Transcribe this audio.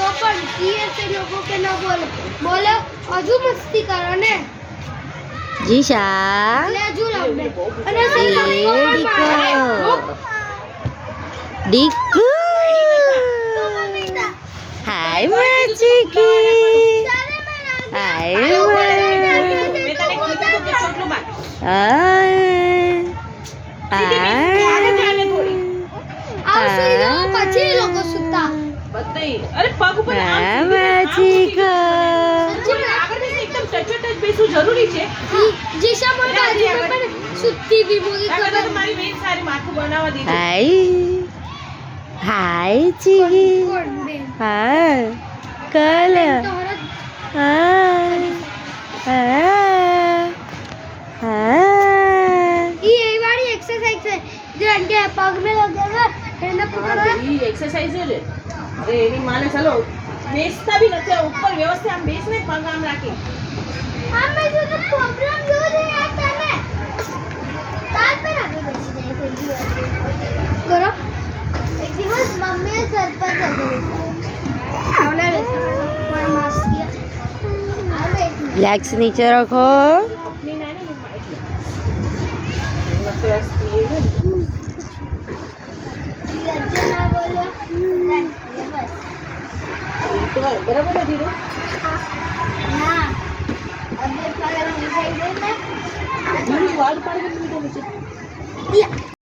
तो पण किए से लोगों के ना बोलो बोलो अजू मस्ती करो ने જીશા એટલે અજુ લાવને અને ડીકુ હાય માચીકી હાય આવશે તો પછી લોકો સુતા બધાય અરે પગ ઉપર આમ માચીકા આગળ એકદમ ટચ ટચ બેસવું જરૂરી છે જીશા બોલ બાજુ પણ સુતી બી મોગી આગળ તો મારી બેન સારી માથું બનાવવા દીધું હાય હાય ચીકી કોણ બેન હા કલ તો હરત ये यही वाली एक्सरसाइज है जो इनके पग में लगेगा एंड पूरा ઈ એક્સરસાઇઝ છે અરે એની માને ચાલો બેસતા બી નથી ઉપર વ્યવસ્થિત આમ બેસને પગ આમ રાખી हां मैं जो तो प्रॉब्लम जो है यार तने साथ में आगे बैठ जाए करो एक दिवस मम्मी सर पर चल गई આવના રે માર માસ કિયા આવે લેગ્સ નીચે રાખો ની નાની મસ્ત સ્પીડ લજ્જા બોલો બસ તો બરાબર ને ધીરો ના અબે પાગલ નિસાઈ દે ને ધીરો વાળ પાડી દીધો નીચે દિયા